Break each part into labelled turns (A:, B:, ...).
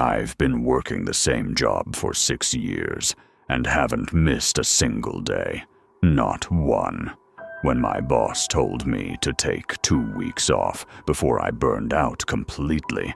A: I've been working the same job for 6 years and haven't missed a single day. Not one. When my boss told me to take 2 weeks off before I burned out completely,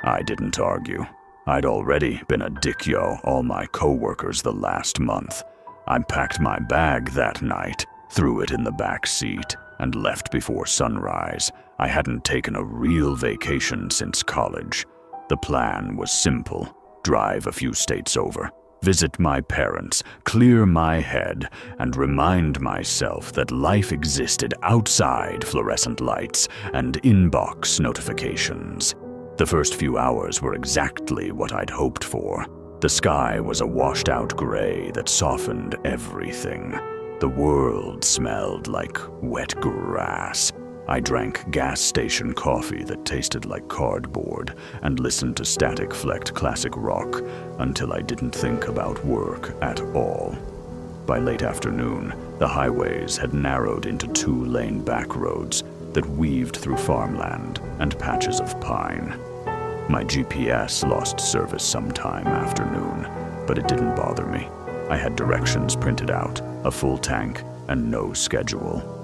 A: I didn't argue. I'd already been a dickyo all my coworkers the last month. I packed my bag that night, threw it in the back seat, and left before sunrise. I hadn't taken a real vacation since college. The plan was simple: drive a few states over, visit my parents, clear my head, and remind myself that life existed outside fluorescent lights and inbox notifications. The first few hours were exactly what I'd hoped for. The sky was a washed-out gray that softened everything. The world smelled like wet grass. I drank gas station coffee that tasted like cardboard and listened to static-flecked classic rock until I didn't think about work at all. By late afternoon, the highways had narrowed into 2-lane back roads that weaved through farmland and patches of pine. My GPS lost service sometime after noon, but it didn't bother me. I had directions printed out, a full tank, and no schedule.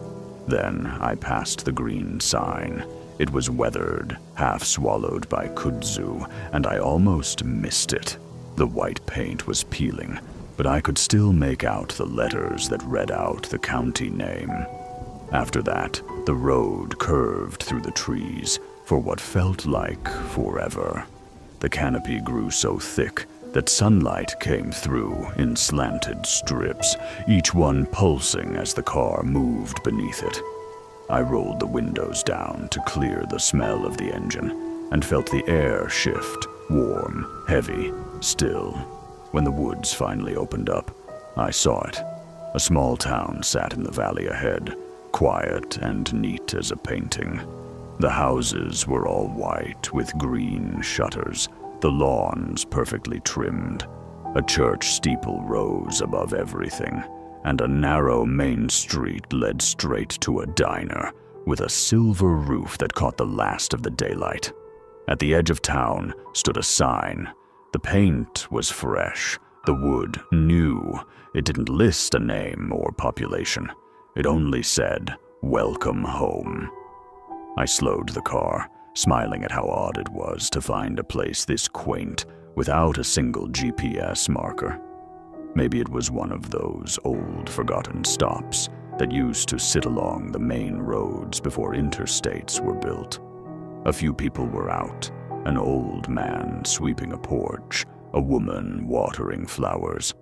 A: Then I passed the green sign. It was weathered, half swallowed by kudzu, and I almost missed it. The white paint was peeling, but I could still make out the letters that read out the county name. After that, the road curved through the trees for what felt like forever. The canopy grew so thick that sunlight came through in slanted strips, each one pulsing as the car moved beneath it. I rolled the windows down to clear the smell of the engine and felt the air shift, warm, heavy, still. When the woods finally opened up, I saw it. A small town sat in the valley ahead, quiet and neat as a painting. The houses were all white with green shutters, the lawns perfectly trimmed. A church steeple rose above everything, and a narrow main street led straight to a diner with a silver roof that caught the last of the daylight. At the edge of town stood a sign. The paint was fresh, the wood new. It didn't list a name or population. It only said, "Welcome home." I slowed the car, smiling at how odd it was to find a place this quaint without a single GPS marker. Maybe it was one of those old, forgotten stops that used to sit along the main roads before interstates were built. A few people were out, an old man sweeping a porch, a woman watering flowers.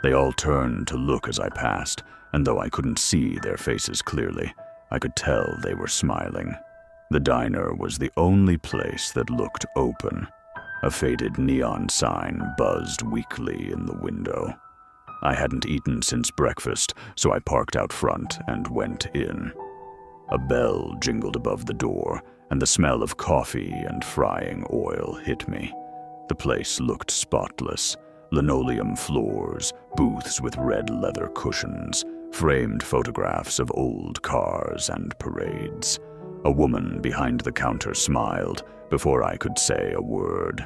A: They all turned to look as I passed, and though I couldn't see their faces clearly, I could tell they were smiling. The diner was the only place that looked open. A faded neon sign buzzed weakly in the window. I hadn't eaten since breakfast, so I parked out front and went in. A bell jingled above the door, and the smell of coffee and frying oil hit me. The place looked spotless. Linoleum floors, booths with red leather cushions, framed photographs of old cars and parades. A woman behind the counter smiled before I could say a word.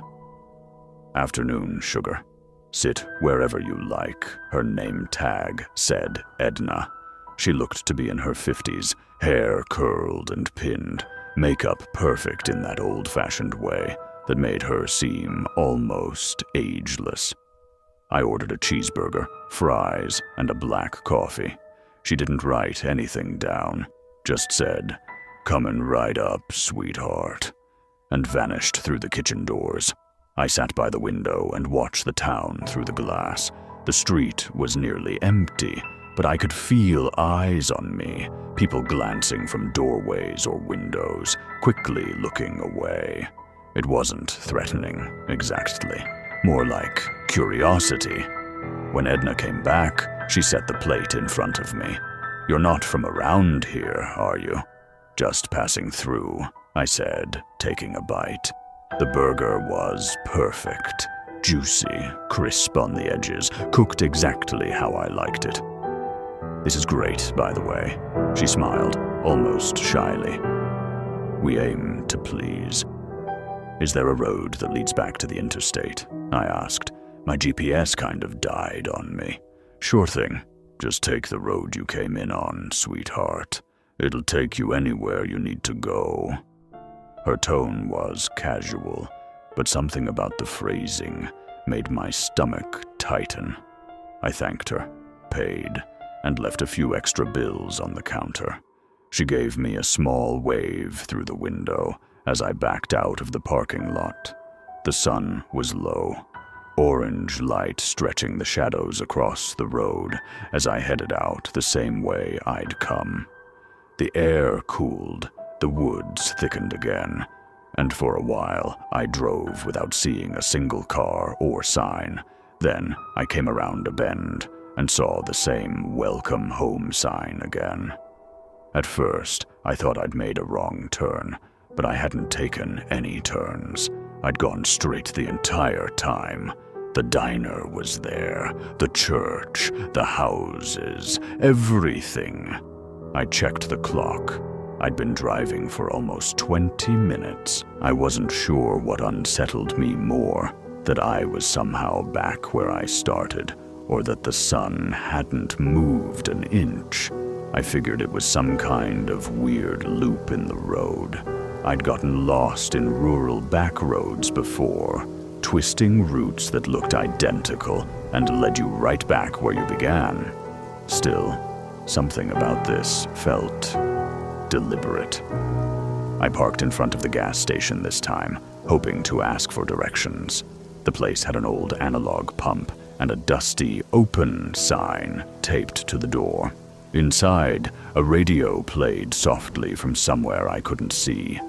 A: "Afternoon, sugar. Sit wherever you like," her name tag said Edna. She looked to be in her 50s, hair curled and pinned, makeup perfect in that old-fashioned way that made her seem almost ageless. I ordered a cheeseburger, fries, and a black coffee. She didn't write anything down, just said, "Coming right up, sweetheart," and vanished through the kitchen doors. I sat by the window and watched the town through the glass. The street was nearly empty, but I could feel eyes on me, people glancing from doorways or windows, quickly looking away. It wasn't threatening, exactly. More like curiosity. When Edna came back, she set the plate in front of me. "You're not from around here, are you?" "Just passing through," I said, taking a bite. The burger was perfect. Juicy, crisp on the edges, cooked exactly how I liked it. "This is great, by the way," she smiled, almost shyly. "We aim to please." "Is there a road that leads back to the interstate?" I asked. "My GPS kind of died on me." "Sure thing. Just take the road you came in on, sweetheart. It'll take you anywhere you need to go." Her tone was casual, but something about the phrasing made my stomach tighten. I thanked her, paid, and left a few extra bills on the counter. She gave me a small wave through the window as I backed out of the parking lot. The sun was low, orange light stretching the shadows across the road as I headed out the same way I'd come. The air cooled, the woods thickened again, and for a while I drove without seeing a single car or sign. Then I came around a bend and saw the same "Welcome Home" sign again. At first, I thought I'd made a wrong turn, but I hadn't taken any turns. I'd gone straight the entire time. The diner was there, the church, the houses, everything. I checked the clock. I'd been driving for almost 20 minutes. I wasn't sure what unsettled me more, that I was somehow back where I started, or that the sun hadn't moved an inch. I figured it was some kind of weird loop in the road. I'd gotten lost in rural back roads before, twisting routes that looked identical and led you right back where you began. Still, something about this felt deliberate. I parked in front of the gas station this time, hoping to ask for directions. The place had an old analog pump and a dusty "Open" sign taped to the door. Inside, a radio played softly from somewhere I couldn't see.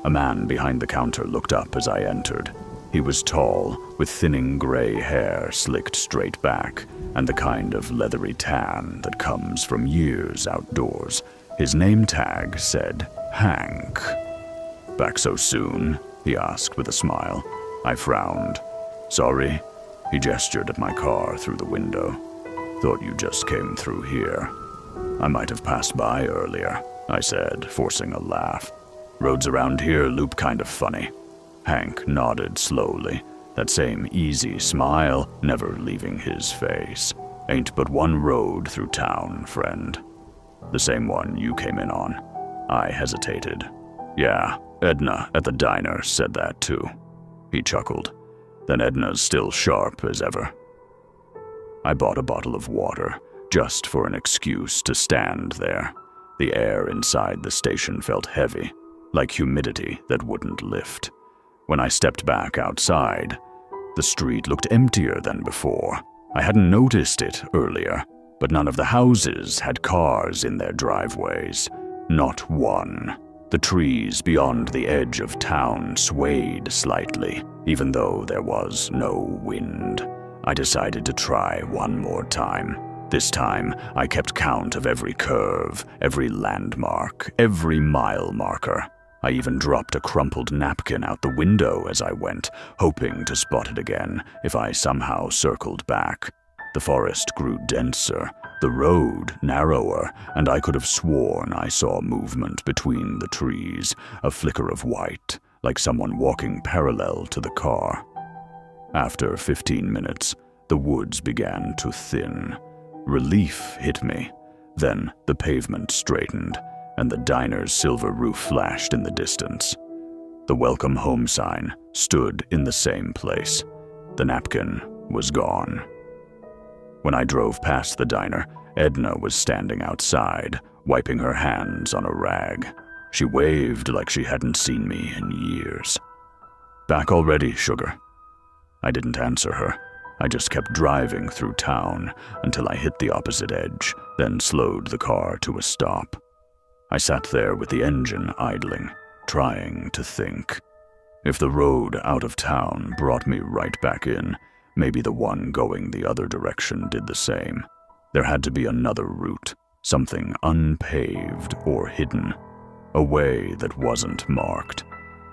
A: A man behind the counter looked up as I entered. He was tall, with thinning gray hair slicked straight back, and the kind of leathery tan that comes from years outdoors. His name tag said Hank. "Back so soon?" he asked with a smile. I frowned. "Sorry?" He gestured at my car through the window. "Thought you just came through here." "I might have passed by earlier," I said, forcing a laugh. "Roads around here loop kind of funny." Hank nodded slowly, that same easy smile never leaving his face. "Ain't but one road through town, friend." "The same one you came in on." I hesitated. "Yeah, Edna at the diner said that too." He chuckled. "Then Edna's still sharp as ever." I bought a bottle of water, just for an excuse to stand there. The air inside the station felt heavy, like humidity that wouldn't lift. When I stepped back outside, the street looked emptier than before. I hadn't noticed it earlier, but none of the houses had cars in their driveways. Not one. The trees beyond the edge of town swayed slightly, even though there was no wind. I decided to try one more time. This time, I kept count of every curve, every landmark, every mile marker. I even dropped a crumpled napkin out the window as I went, hoping to spot it again if I somehow circled back. The forest grew denser, the road narrower, and I could have sworn I saw movement between the trees, a flicker of white, like someone walking parallel to the car. After 15 minutes, the woods began to thin. Relief hit me. Then the pavement straightened, and the diner's silver roof flashed in the distance. The "Welcome Home" sign stood in the same place. The napkin was gone. When I drove past the diner, Edna was standing outside, wiping her hands on a rag. She waved like she hadn't seen me in years. "Back already, sugar?" I didn't answer her. I just kept driving through town until I hit the opposite edge, then slowed the car to a stop. I sat there with the engine idling, trying to think. If the road out of town brought me right back in, maybe the one going the other direction did the same. There had to be another route, something unpaved or hidden, a way that wasn't marked.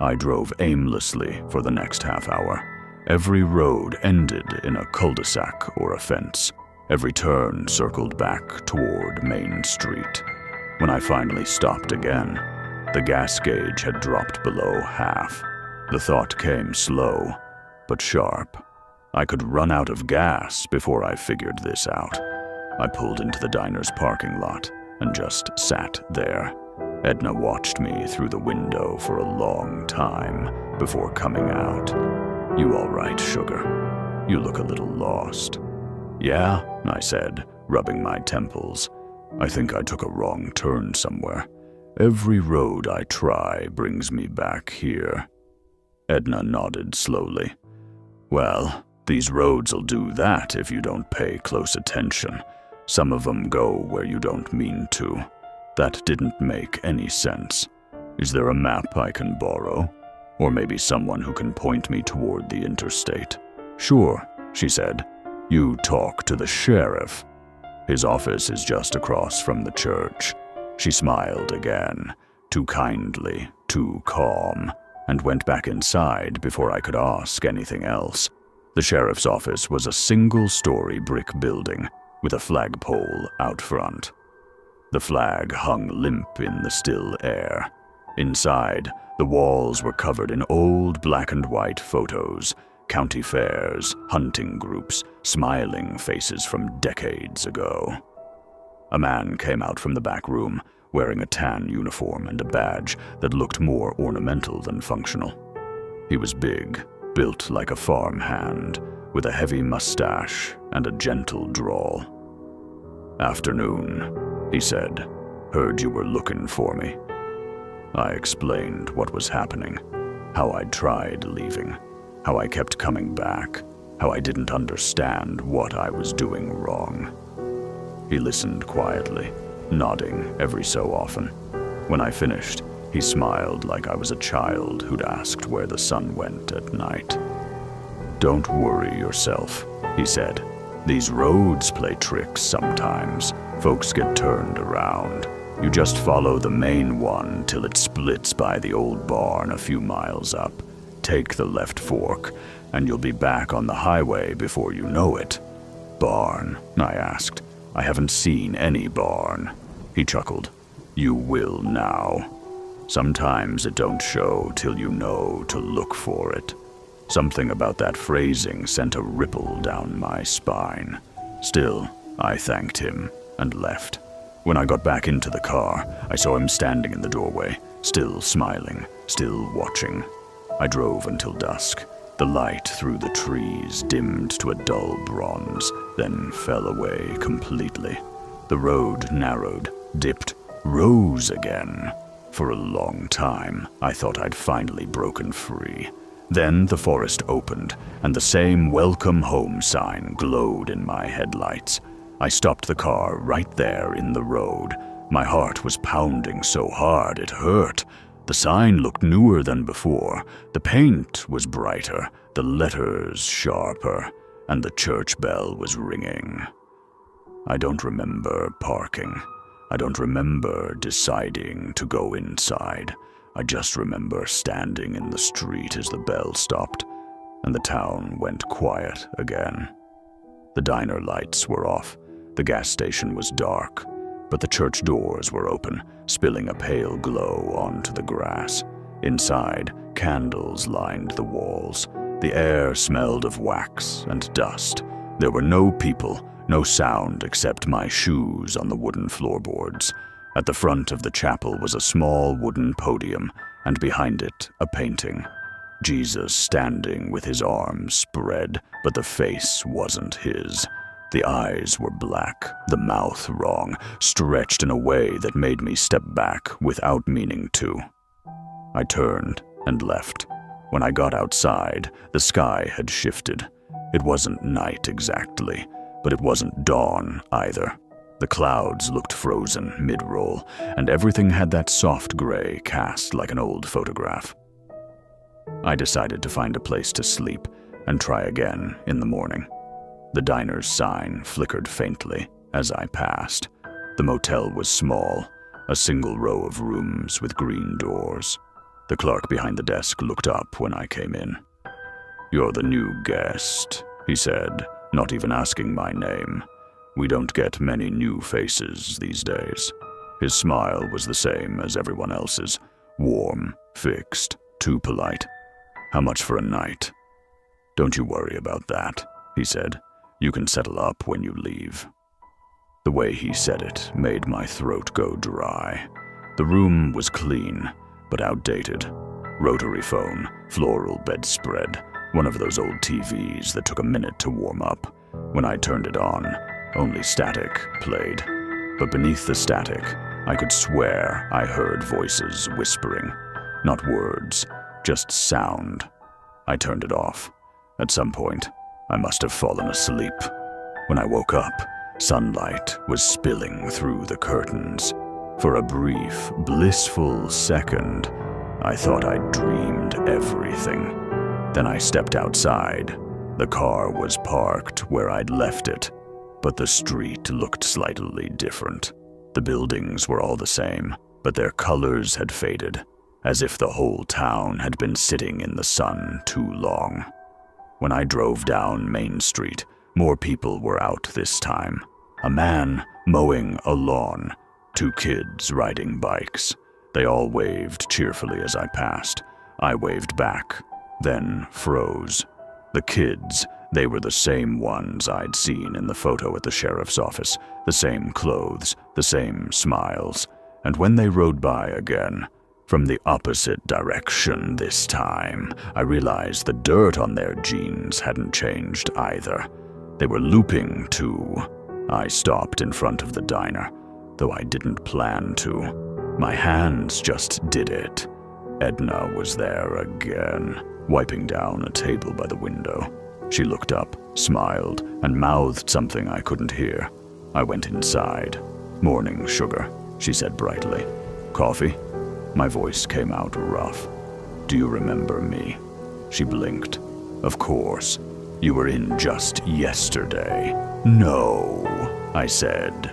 A: I drove aimlessly for the next half hour. Every road ended in a cul-de-sac or a fence. Every turn circled back toward Main Street. When I finally stopped again, the gas gauge had dropped below half. The thought came slow, but sharp. I could run out of gas before I figured this out. I pulled into the diner's parking lot and just sat there. Edna watched me through the window for a long time before coming out. "You all right, sugar? You look a little lost." "Yeah," I said, rubbing my temples. "I think I took a wrong turn somewhere. Every road I try brings me back here." Edna nodded slowly. "Well, these roads'll do that if you don't pay close attention. Some of them go where you don't mean to. That didn't make any sense. Is there a map I can borrow? Or maybe someone who can point me toward the interstate?" "Sure," she said. "You talk to the sheriff. His office is just across from the church." She smiled again, too kindly, too calm, and went back inside before I could ask anything else. The sheriff's office was a single-story brick building with a flagpole out front. The flag hung limp in the still air. Inside, the walls were covered in old black and white photos, county fairs, hunting groups, smiling faces from decades ago. A man came out from the back room, wearing a tan uniform and a badge that looked more ornamental than functional. He was big, built like a farmhand, with a heavy mustache and a gentle drawl. "Afternoon," he said. "Heard you were looking for me." I explained what was happening, how I'd tried leaving, how I kept coming back, how I didn't understand what I was doing wrong. He listened quietly, nodding every so often. When I finished, he smiled like I was a child who'd asked where the sun went at night. "Don't worry yourself," he said. "These roads play tricks sometimes. Folks get turned around. You just follow the main one till it splits by the old barn a few miles up. Take the left fork, and you'll be back on the highway before you know it." "Barn?" I asked. "I haven't seen any barn." He chuckled. "You will now. Sometimes it don't show till you know to look for it." Something about that phrasing sent a ripple down my spine. Still, I thanked him and left. When I got back into the car, I saw him standing in the doorway, still smiling, still watching. I drove until dusk. The light through the trees dimmed to a dull bronze, then fell away completely. The road narrowed, dipped, rose again. For a long time, I thought I'd finally broken free. Then the forest opened, and the same welcome home sign glowed in my headlights. I stopped the car right there in the road. My heart was pounding so hard it hurt. The sign looked newer than before. The paint was brighter, the letters sharper, and the church bell was ringing. I don't remember parking. I don't remember deciding to go inside. I just remember standing in the street as the bell stopped, and the town went quiet again. The diner lights were off. The gas station was dark, but the church doors were open, spilling a pale glow onto the grass. Inside, candles lined the walls. The air smelled of wax and dust. There were no people, no sound except my shoes on the wooden floorboards. At the front of the chapel was a small wooden podium, and behind it a painting. Jesus standing with his arms spread, but the face wasn't his. The eyes were black, the mouth wrong, stretched in a way that made me step back without meaning to. I turned and left. When I got outside, the sky had shifted. It wasn't night exactly, but it wasn't dawn either. The clouds looked frozen mid-roll, and everything had that soft gray cast like an old photograph. I decided to find a place to sleep and try again in the morning. The diner's sign flickered faintly as I passed. The motel was small, a single row of rooms with green doors. The clerk behind the desk looked up when I came in. "You're the new guest," he said, not even asking my name. "We don't get many new faces these days." His smile was the same as everyone else's, warm, fixed, too polite. "How much for a night?" "Don't you worry about that," he said. "You can settle up when you leave." The way he said it made my throat go dry. The room was clean, but outdated. Rotary phone, floral bedspread, one of those old TVs that took a minute to warm up. When I turned it on, only static played. But beneath the static, I could swear I heard voices whispering. Not words, just sound. I turned it off. At some point, I must have fallen asleep. When I woke up, sunlight was spilling through the curtains. For a brief, blissful second, I thought I'd dreamed everything. Then I stepped outside. The car was parked where I'd left it, but the street looked slightly different. The buildings were all the same, but their colors had faded, as if the whole town had been sitting in the sun too long. When I drove down Main Street, more people were out this time. A man mowing a lawn, 2 kids riding bikes. They all waved cheerfully as I passed. I waved back, then froze. The kids, they were the same ones I'd seen in the photo at the sheriff's office, the same clothes, the same smiles. And when they rode by again, from the opposite direction this time, I realized the dirt on their jeans hadn't changed either. They were looping too. I stopped in front of the diner, though I didn't plan to. My hands just did it. Edna was there again, wiping down a table by the window. She looked up, smiled, and mouthed something I couldn't hear. I went inside. "Morning, sugar," she said brightly. "Coffee?" My voice came out rough. "Do you remember me?" She blinked. "Of course. You were in just yesterday." "No," I said.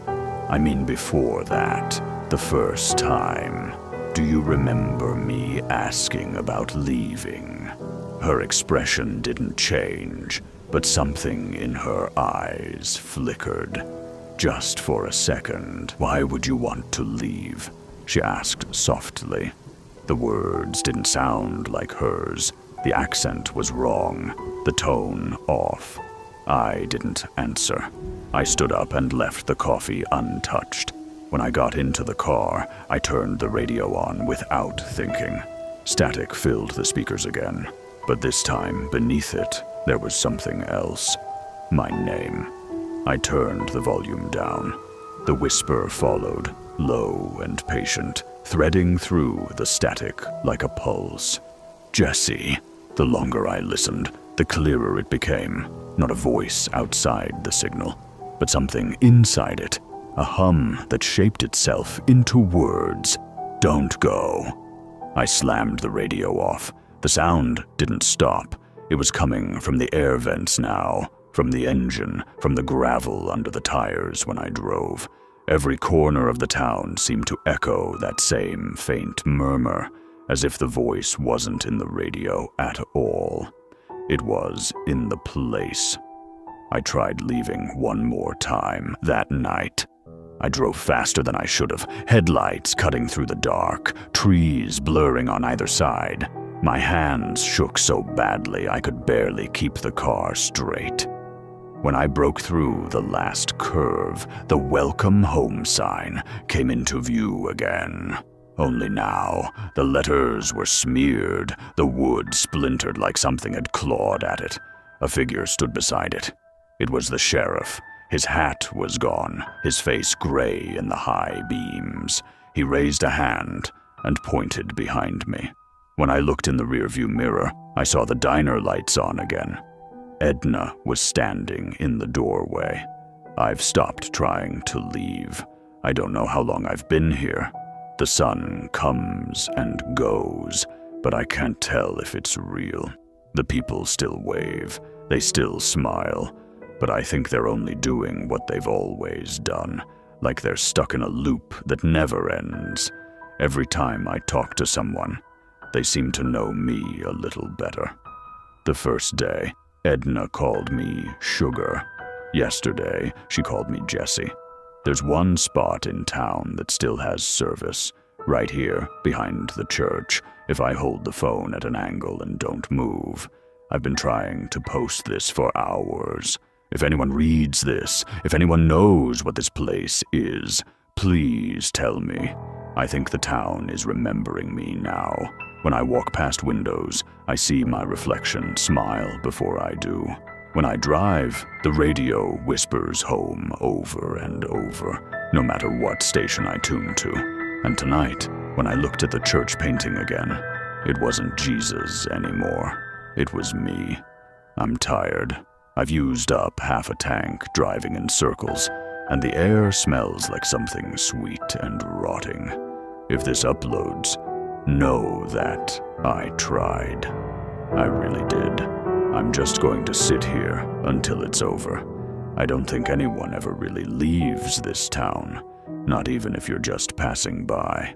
A: "I mean before that, the first time. Do you remember me asking about leaving?" Her expression didn't change, but something in her eyes flickered. Just for a second. "Why would you want to leave?" she asked softly. The words didn't sound like hers. The accent was wrong, the tone off. I didn't answer. I stood up and left the coffee untouched. When I got into the car, I turned the radio on without thinking. Static filled the speakers again, but this time beneath it, there was something else. My name. I turned the volume down. The whisper followed, low and patient, threading through the static like a pulse. "Jesse." The longer I listened, the clearer it became. Not a voice outside the signal, but something inside it. A hum that shaped itself into words. "Don't go." I slammed the radio off. The sound didn't stop. It was coming from the air vents now, from the engine, from the gravel under the tires when I drove. Every corner of the town seemed to echo that same faint murmur, as if the voice wasn't in the radio at all. It was in the place. I tried leaving one more time that night. I drove faster than I should have, headlights cutting through the dark, trees blurring on either side. My hands shook so badly I could barely keep the car straight. When I broke through the last curve, the welcome home sign came into view again. Only now, the letters were smeared, the wood splintered like something had clawed at it. A figure stood beside it. It was the sheriff. His hat was gone, his face gray in the high beams. He raised a hand and pointed behind me. When I looked in the rearview mirror, I saw the diner lights on again. Edna was standing in the doorway. I've stopped trying to leave. I don't know how long I've been here. The sun comes and goes, but I can't tell if it's real. The people still wave, they still smile, but I think they're only doing what they've always done, like they're stuck in a loop that never ends. Every time I talk to someone, they seem to know me a little better. The first day, Edna called me Sugar. Yesterday, she called me Jesse. There's one spot in town that still has service, right here, behind the church, if I hold the phone at an angle and don't move. I've been trying to post this for hours. If anyone reads this, if anyone knows what this place is, please tell me. I think the town is remembering me now. When I walk past windows, I see my reflection smile before I do. When I drive, the radio whispers home over and over, no matter what station I tune to. And tonight, when I looked at the church painting again, it wasn't Jesus anymore. It was me. I'm tired. I've used up half a tank driving in circles, and the air smells like something sweet and rotting. If this uploads, know that I tried. I really did. I'm just going to sit here until it's over. I don't think anyone ever really leaves this town, not even if you're just passing by.